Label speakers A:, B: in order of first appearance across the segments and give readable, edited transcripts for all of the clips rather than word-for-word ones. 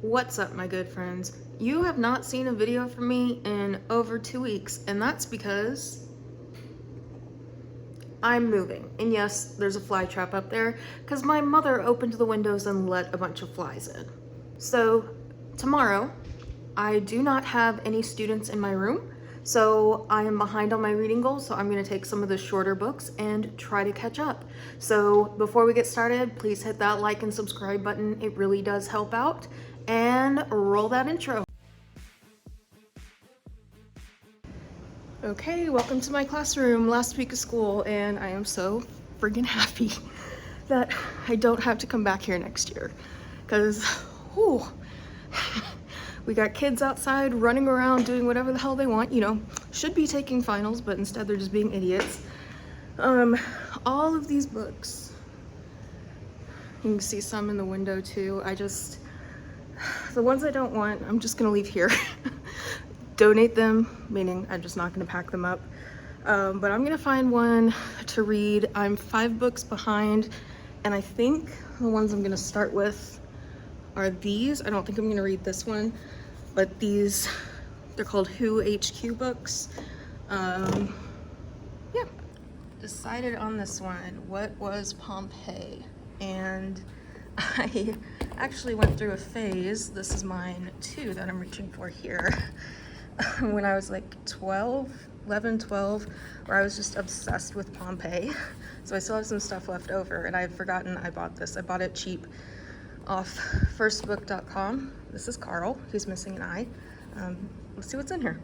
A: What's up, my good friends? You have not seen a video from me in over 2 weeks, and that's because I'm moving. And yes, there's a fly trap up there because my mother opened the windows and let a bunch of flies in. So tomorrow, I do not have any students in my room, so I am behind on my reading goals, so I'm going to take some of the shorter books and try to catch up. So before we get started, please hit that like and subscribe button. It really does help out. And roll that intro. Okay, welcome to my classroom. Last week of school, and I am so friggin' happy that I don't have to come back here next year. Because, we got kids outside running around doing whatever the hell they want, you know, should be taking finals, but instead they're just being idiots. All of these books, you can see some in the window too. The ones I don't want, I'm just gonna leave here. Donate them, meaning I'm just not gonna pack them up. But I'm gonna find one to read. I'm 5 books behind, and I think the ones I'm gonna start with are these. I don't think I'm gonna read this one, but these, they're called Who HQ books. Yeah. Decided on this one. What was Pompeii? And I actually went through a phase, this is mine too that I'm reaching for here, when I was like 11, 12, where I was just obsessed with Pompeii. So I still have some stuff left over, and I had forgotten I bought this. I bought it cheap off firstbook.com. This is Carl, he's missing an eye. Let's see what's in here.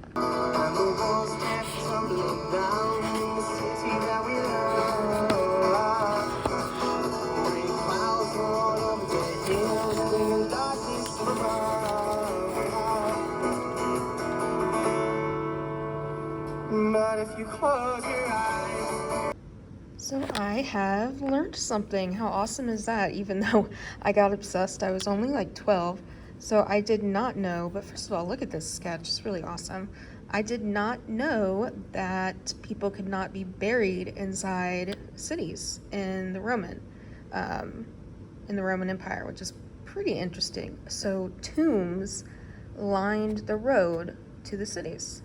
A: But if you close your eyes. So I have learned something. How awesome is that? Even though I got obsessed, I was only like 12. So I did not know, but first of all, look at this sketch, it's really awesome. I did not know that people could not be buried inside cities in the Roman Empire, which is pretty interesting. So tombs lined the road to the cities.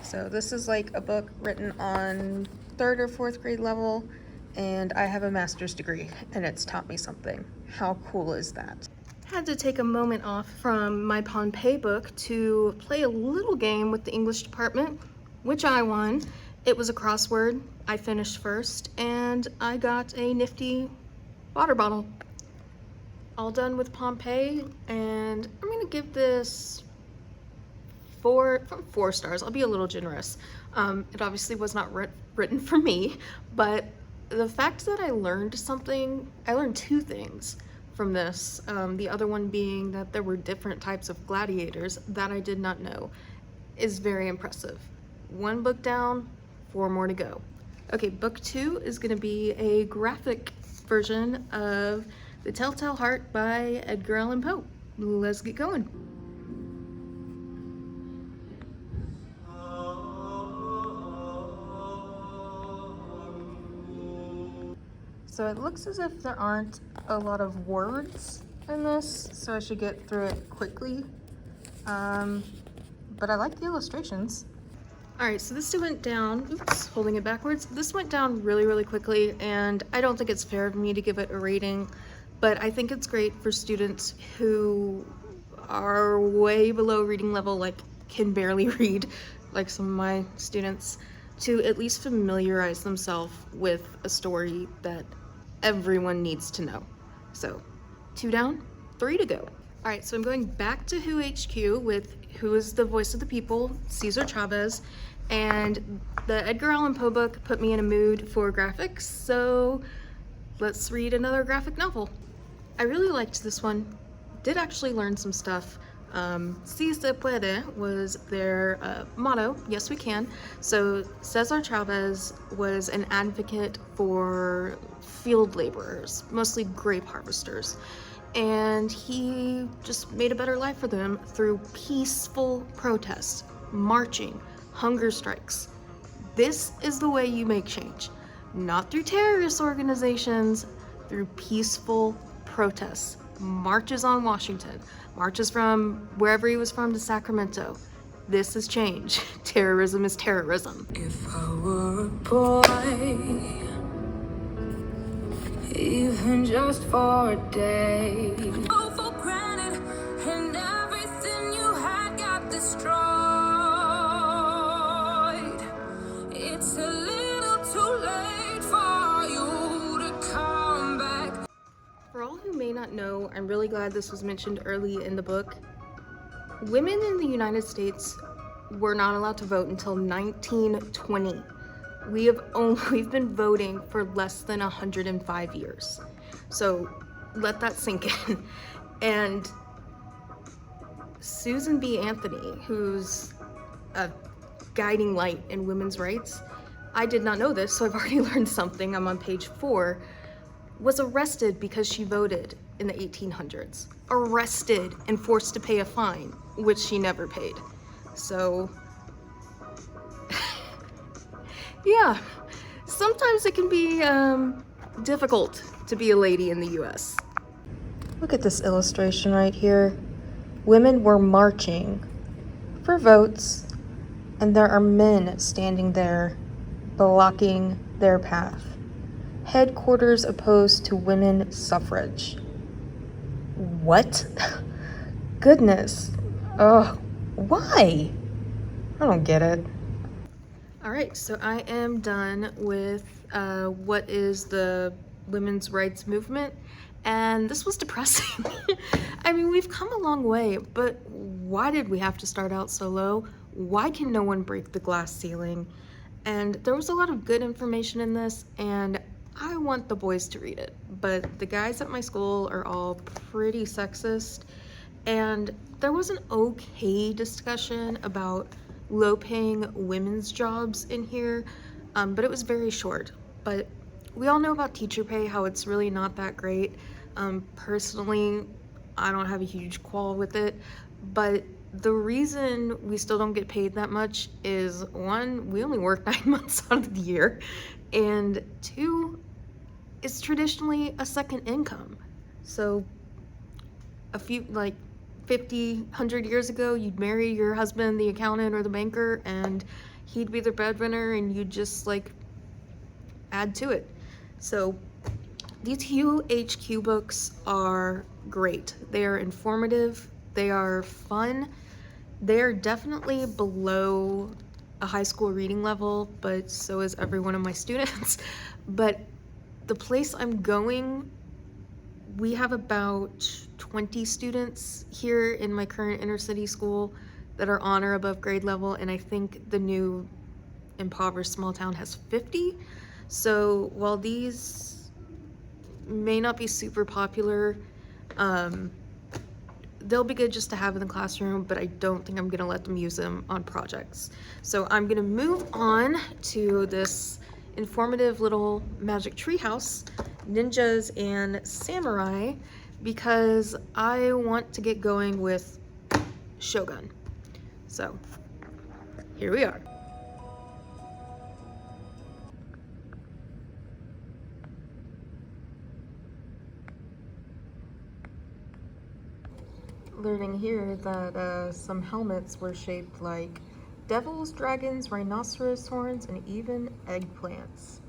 A: So this is like a book written on 3rd or 4th grade level, and I have a master's degree, and it's taught me something. How cool is that? Had to take a moment off from my Pompeii book to play a little game with the English department, which I won. It was a crossword. I finished first, and I got a nifty water bottle. All done with Pompeii, and I'm gonna give this 4 stars. I'll be a little generous. It obviously was not written for me, but the fact that I learned 2 things from this. The other one being that there were different types of gladiators that I did not know, is very impressive. 1 book down, 4 more to go. Okay, book 2 is gonna be a graphic version of The Telltale Heart by Edgar Allan Poe. Let's get going. So it looks as if there aren't a lot of words in this, so I should get through it quickly. But I like the illustrations. All right, so this went down, oops, holding it backwards. This went down really, really quickly, and I don't think it's fair of me to give it a rating, but I think it's great for students who are way below reading level, like can barely read, like some of my students, to at least familiarize themselves with a story that everyone needs to know. So 2 down, 3 to go. All right, so I'm going back to Who HQ with Who is the Voice of the People, Cesar Chavez, and the Edgar Allan Poe book put me in a mood for graphics, so let's read another graphic novel. I really liked this one. Did actually learn some stuff. Si se puede was their motto, yes we can. So Cesar Chavez was an advocate for field laborers, mostly grape harvesters, and he just made a better life for them through peaceful protests, marching, hunger strikes. This is the way you make change, not through terrorist organizations, through peaceful protests. marches on Washington, marches from wherever he was from to Sacramento. This is change. Terrorism is terrorism.
B: If I were a boy, even just for a day, oh, for granted, and everything you had got destroyed. It's a little too late for you to come back.
A: For all who may not know, I'm really glad this was mentioned early in the book. Women in the United States were not allowed to vote until 1920. We've been voting for less than 105 years. So let that sink in. And Susan B. Anthony, who's a guiding light in women's rights, I did not know this, so I've already learned something. I'm on page 4, was arrested because she voted in the 1800s. Arrested and forced to pay a fine, which she never paid. So yeah, sometimes it can be difficult to be a lady in the US. Look at this illustration right here. Women were marching for votes, and there are men standing there blocking their path. Headquarters opposed to women suffrage. What? Goodness. Oh, why? I don't get it. All right, so I am done with what is the women's rights movement, and this was depressing. I mean, we've come a long way, but why did we have to start out so low? Why can no one break the glass ceiling? And there was a lot of good information in this, and I want the boys to read it, but the guys at my school are all pretty sexist, and there was an okay discussion about low-paying women's jobs in here, but it was very short. But we all know about teacher pay, how it's really not that great. Personally, I don't have a huge quarrel with it, but the reason we still don't get paid that much is, 1, we only work 9 months out of the year, and 2, it's traditionally a second income. So a few, like 50, 100 years ago, you'd marry your husband, the accountant or the banker, and he'd be the breadwinner, and you'd just like add to it. So these HQ books are great. They are informative, they are fun, they are definitely below a high school reading level, but so is every one of my students. But the place I'm going, we have about 20 students here in my current inner city school that are on or above grade level, and I think the new impoverished small town has 50. So while these may not be super popular, they'll be good just to have in the classroom, but I don't think I'm gonna let them use them on projects. So I'm gonna move on to this informative little magic treehouse, ninjas and samurai, because I want to get going with Shogun. So here we are. Learning here that some helmets were shaped like devils, dragons, rhinoceros horns, and even eggplants.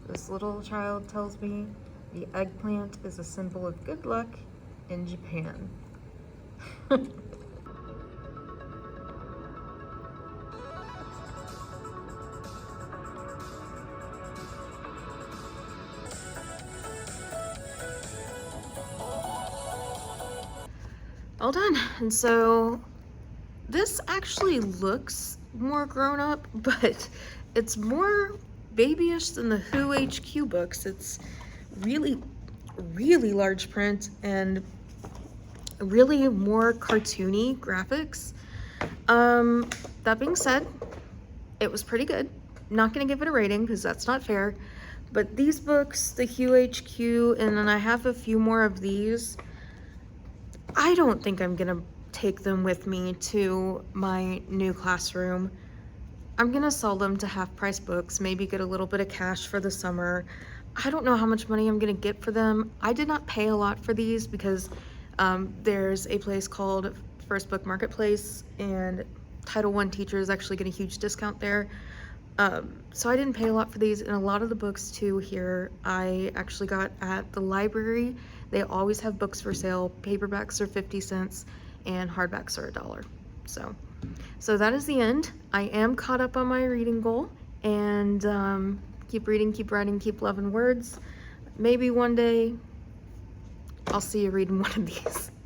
A: This little child tells me the eggplant is a symbol of good luck in Japan. All done. And so this actually looks more grown up, but it's more babyish than the Who HQ books. It's really, really large print and really more cartoony graphics. That being said, it was pretty good. Not gonna give it a rating because that's not fair, but these books, the Hugh HQ, and then I have a few more of these, I don't think I'm gonna take them with me to my new classroom. I'm gonna sell them to half-price books, maybe get a little bit of cash for the summer. I don't know how much money I'm gonna get for them. I did not pay a lot for these because There's a place called First Book Marketplace, and Title I teachers actually get a huge discount there. So I didn't pay a lot for these, and a lot of the books too here I actually got at the library. They always have books for sale. Paperbacks are 50 cents and hardbacks are $1. So that is the end. I am caught up on my reading goal, and keep reading, keep writing, keep loving words. Maybe one day I'll see you reading one of these.